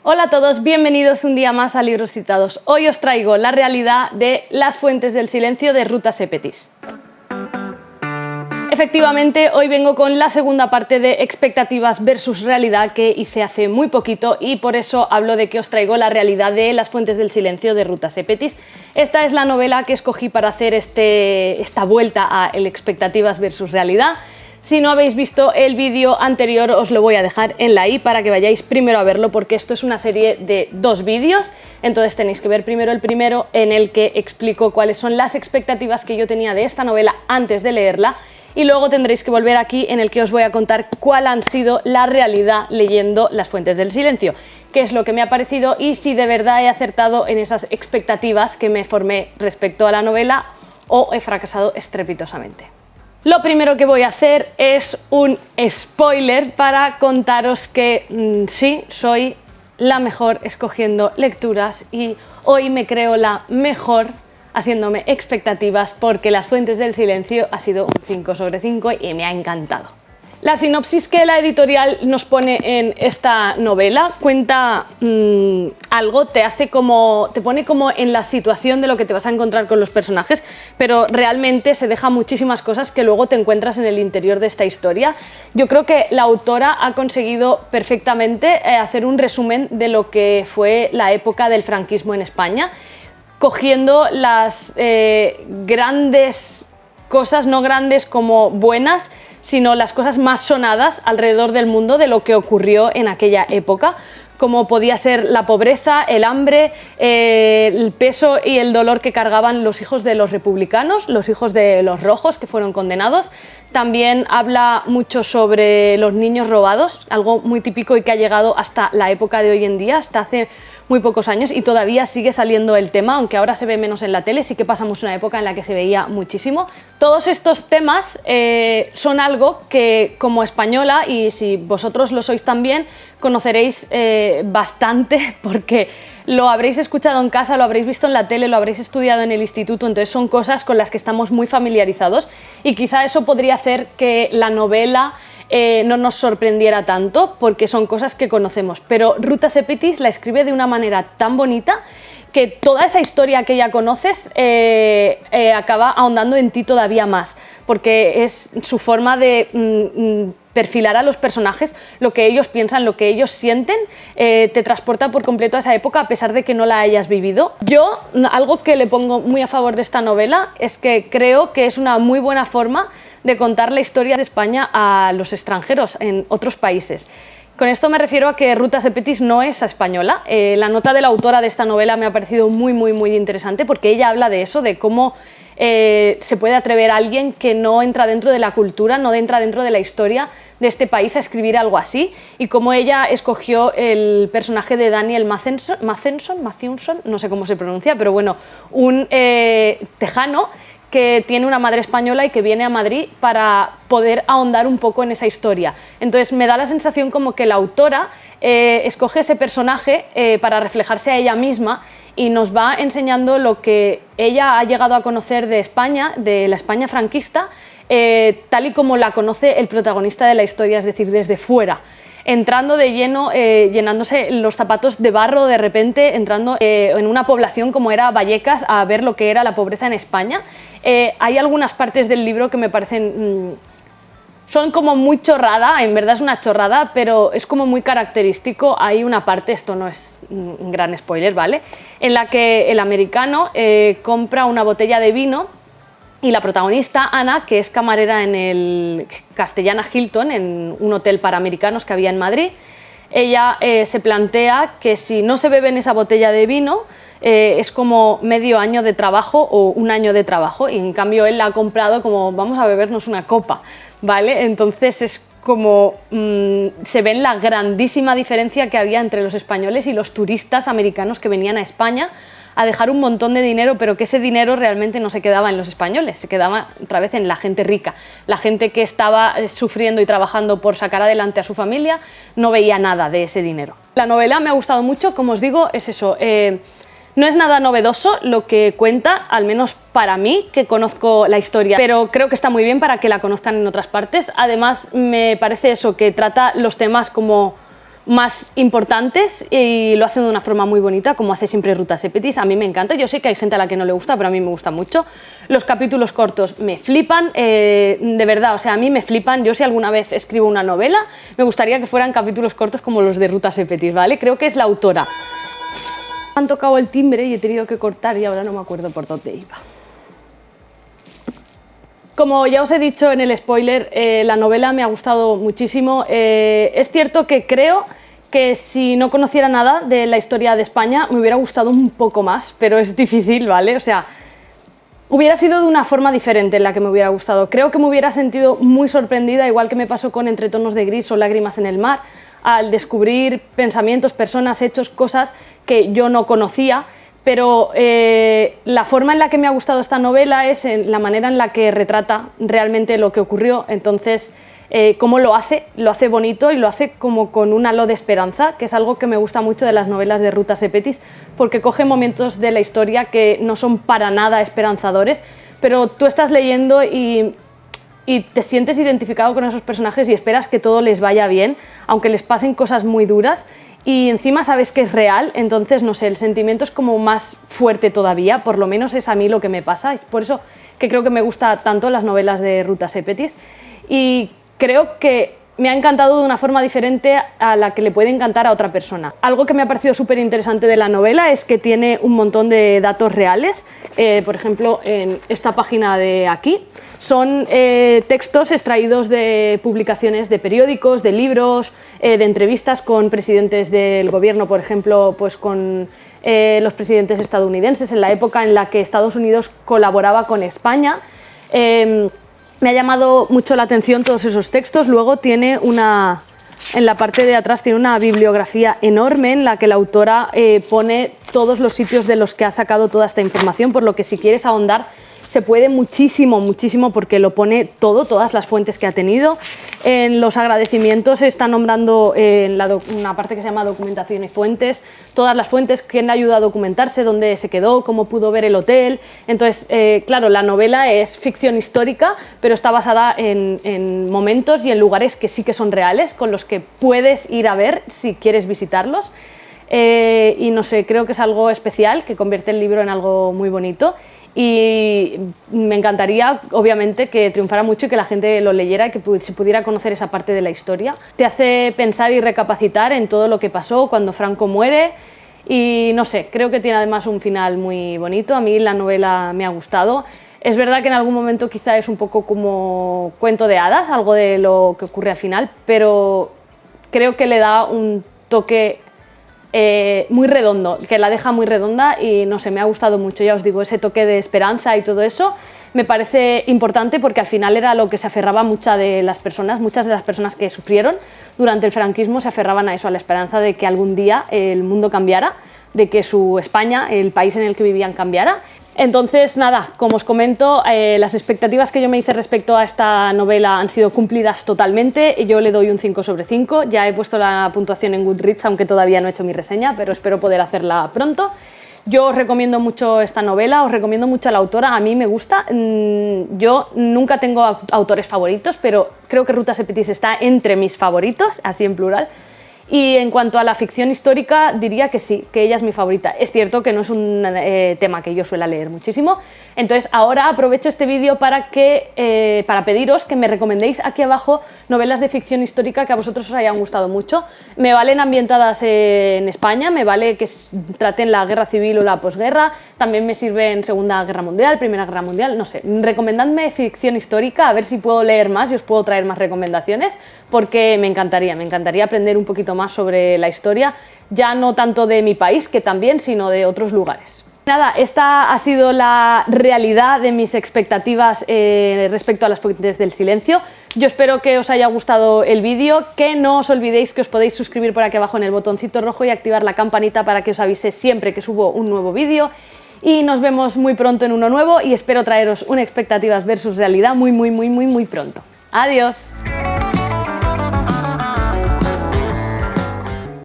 Hola a todos, bienvenidos un día más a Libros Citados. Hoy os traigo la realidad de Las Fuentes del Silencio de Ruta Sepetys. Efectivamente, hoy vengo con la segunda parte de expectativas versus realidad que hice hace muy poquito y por eso hablo de que os traigo la realidad de Las Fuentes del Silencio de Ruta Sepetys. Esta es la novela que escogí para hacer esta vuelta a el expectativas versus realidad. Si no habéis visto el vídeo anterior, os lo voy a dejar en la i para que vayáis primero a verlo, porque esto es una serie de 2 vídeos, entonces tenéis que ver primero el primero, en el que explico cuáles son las expectativas que yo tenía de esta novela antes de leerla, y luego tendréis que volver aquí, en el que os voy a contar cuál han sido la realidad leyendo Las Fuentes del Silencio, qué es lo que me ha parecido y si de verdad he acertado en esas expectativas que me formé respecto a la novela o he fracasado estrepitosamente. Lo primero que voy a hacer es un spoiler para contaros que sí, soy la mejor escogiendo lecturas y hoy me creo la mejor haciéndome expectativas porque Las Fuentes del Silencio ha sido un 5 sobre 5 y me ha encantado. La sinopsis que la editorial nos pone en esta novela cuenta algo, te pone como en la situación de lo que te vas a encontrar con los personajes, pero realmente se deja muchísimas cosas que luego te encuentras en el interior de esta historia. Yo creo que la autora ha conseguido perfectamente hacer un resumen de lo que fue la época del franquismo en España, cogiendo las grandes cosas, no grandes como buenas, sino las cosas más sonadas alrededor del mundo de lo que ocurrió en aquella época, como podía ser la pobreza, el hambre, el peso y el dolor que cargaban los hijos de los republicanos, los hijos de los rojos que fueron condenados. También habla mucho sobre los niños robados, algo muy típico y que ha llegado hasta la época de hoy en día, hasta hace muy pocos años, y todavía sigue saliendo el tema, aunque ahora se ve menos en la tele, sí que pasamos una época en la que se veía muchísimo. Todos estos temas son algo que como española, y si vosotros lo sois también, conoceréis bastante porque lo habréis escuchado en casa, lo habréis visto en la tele, lo habréis estudiado en el instituto, entonces son cosas con las que estamos muy familiarizados y quizá eso podría hacer que la novela no nos sorprendiera tanto porque son cosas que conocemos, pero Ruta Sepetys la escribe de una manera tan bonita que toda esa historia que ya conoces acaba ahondando en ti todavía más, porque es su forma de perfilar a los personajes, lo que ellos piensan, lo que ellos sienten, te transporta por completo a esa época a pesar de que no la hayas vivido. Yo, algo que le pongo muy a favor de esta novela es que creo que es una muy buena forma de contar la historia de España a los extranjeros en otros países. Con esto me refiero a que Ruta Sepetys no es española. La nota de la autora de esta novela me ha parecido muy interesante porque ella habla de eso, de cómo se puede atrever a alguien que no entra dentro de la cultura, no entra dentro de la historia de este país a escribir algo así, y cómo ella escogió el personaje de Daniel Matheson, no sé cómo se pronuncia, pero bueno, un tejano que tiene una madre española y que viene a Madrid para poder ahondar un poco en esa historia. Entonces me da la sensación como que la autora escoge ese personaje para reflejarse a ella misma y nos va enseñando lo que ella ha llegado a conocer de España, de la España franquista, tal y como la conoce el protagonista de la historia, es decir, desde fuera, entrando de lleno, llenándose los zapatos de barro de repente, entrando en una población como era Vallecas a ver lo que era la pobreza en España. Hay algunas partes del libro que me parecen son como muy chorrada, en verdad es una chorrada, pero es como muy característico. Hay una parte, esto no es un gran spoiler, ¿vale?, en la que el americano compra una botella de vino y la protagonista, Ana, que es camarera en el Castellana Hilton, en un hotel para americanos que había en Madrid, ella se plantea que si no se bebe en esa botella de vino es como medio año de trabajo o un año de trabajo, y en cambio él la ha comprado como vamos a bebernos una copa, ¿vale? Entonces es como se ve la grandísima diferencia que había entre los españoles y los turistas americanos que venían a España a dejar un montón de dinero, pero que ese dinero realmente no se quedaba en los españoles, se quedaba otra vez en la gente rica. La gente que estaba sufriendo y trabajando por sacar adelante a su familia no veía nada de ese dinero. La novela me ha gustado mucho, como os digo, es eso. No es nada novedoso lo que cuenta, al menos para mí, que conozco la historia, pero creo que está muy bien para que la conozcan en otras partes. Además, me parece eso, que trata los temas como más importantes y lo hacen de una forma muy bonita, como hace siempre Ruta Sepetys. A mí me encanta, yo sé que hay gente a la que no le gusta, pero a mí me gusta mucho. Los capítulos cortos me flipan, de verdad, o sea, a mí me flipan. Yo si alguna vez escribo una novela, me gustaría que fueran capítulos cortos como los de Ruta Sepetys, ¿vale? Creo que es la autora. Me han tocado el timbre y he tenido que cortar y ahora no me acuerdo por dónde iba. Como ya os he dicho en el spoiler, la novela me ha gustado muchísimo. Es cierto que creo que si no conociera nada de la historia de España me hubiera gustado un poco más, pero es difícil, ¿vale? O sea, hubiera sido de una forma diferente en la que me hubiera gustado. Creo que me hubiera sentido muy sorprendida, igual que me pasó con Entre tonos de gris o Lágrimas en el mar, al descubrir pensamientos, personas, hechos, cosas que yo no conocía. Pero la forma en la que me ha gustado esta novela es en la manera en la que retrata realmente lo que ocurrió. Entonces, cómo lo hace bonito y lo hace como con un halo de esperanza, que es algo que me gusta mucho de las novelas de Ruta Sepetys, porque coge momentos de la historia que no son para nada esperanzadores, pero tú estás leyendo y te sientes identificado con esos personajes y esperas que todo les vaya bien, aunque les pasen cosas muy duras. Y encima sabes que es real, entonces, no sé, el sentimiento es como más fuerte todavía, por lo menos es a mí lo que me pasa, es por eso que creo que me gustan tanto las novelas de Ruta Sepetys y creo que me ha encantado de una forma diferente a la que le puede encantar a otra persona. Algo que me ha parecido súper interesante de la novela es que tiene un montón de datos reales, por ejemplo, en esta página de aquí, son textos extraídos de publicaciones de periódicos, de libros, de entrevistas con presidentes del gobierno, por ejemplo, pues con los presidentes estadounidenses en la época en la que Estados Unidos colaboraba con España. Me ha llamado mucho la atención todos esos textos. Luego tiene en la parte de atrás tiene una bibliografía enorme en la que la autora pone todos los sitios de los que ha sacado toda esta información, por lo que si quieres ahondar se puede muchísimo, muchísimo, porque lo pone todo, todas las fuentes que ha tenido. En los agradecimientos se está nombrando una parte que se llama documentación y fuentes, todas las fuentes, quién le ayudó a documentarse, dónde se quedó, cómo pudo ver el hotel. Entonces, claro, la novela es ficción histórica, pero está basada en momentos y en lugares que sí que son reales, con los que puedes ir a ver si quieres visitarlos. Y no sé, creo que es algo especial, que convierte el libro en algo muy bonito. Y me encantaría, obviamente, que triunfara mucho y que la gente lo leyera y que se pudiera conocer esa parte de la historia. Te hace pensar y recapacitar en todo lo que pasó cuando Franco muere y no sé, creo que tiene además un final muy bonito. A mí la novela me ha gustado. Es verdad que en algún momento quizá es un poco como cuento de hadas, algo de lo que ocurre al final, pero creo que le da un toque muy redondo, que la deja muy redonda y no sé, me ha gustado mucho, ya os digo, ese toque de esperanza y todo eso me parece importante porque al final era lo que se aferraba muchas de las personas que sufrieron durante el franquismo se aferraban a eso, a la esperanza de que algún día el mundo cambiara, de que su España, el país en el que vivían, cambiara. Entonces, nada, como os comento, las expectativas que yo me hice respecto a esta novela han sido cumplidas totalmente. Yo le doy un 5 sobre 5, ya he puesto la puntuación en Goodreads, aunque todavía no he hecho mi reseña, pero espero poder hacerla pronto. Yo os recomiendo mucho esta novela, os recomiendo mucho a la autora, a mí me gusta. Yo nunca tengo autores favoritos, pero creo que Ruta Sepetys está entre mis favoritos, así en plural. Y en cuanto a la ficción histórica, diría que sí, que ella es mi favorita. Es cierto que no es un tema que yo suela leer muchísimo, entonces ahora aprovecho este vídeo para pediros que me recomendéis aquí abajo novelas de ficción histórica que a vosotros os hayan gustado mucho. Me valen ambientadas en España, me vale que traten la guerra civil o la posguerra, también me sirven Segunda Guerra Mundial, Primera Guerra Mundial, no sé. Recomendadme ficción histórica, a ver si puedo leer más y os puedo traer más recomendaciones, porque me encantaría aprender un poquito más sobre la historia, ya no tanto de mi país, que también, sino de otros lugares. Nada, esta ha sido la realidad de mis expectativas respecto a las fuentes del silencio. Yo espero que os haya gustado el vídeo, que no os olvidéis que os podéis suscribir por aquí abajo en el botoncito rojo y activar la campanita para que os avise siempre que subo un nuevo vídeo. Y nos vemos muy pronto en uno nuevo y espero traeros un expectativas versus realidad muy pronto. ¡Adiós!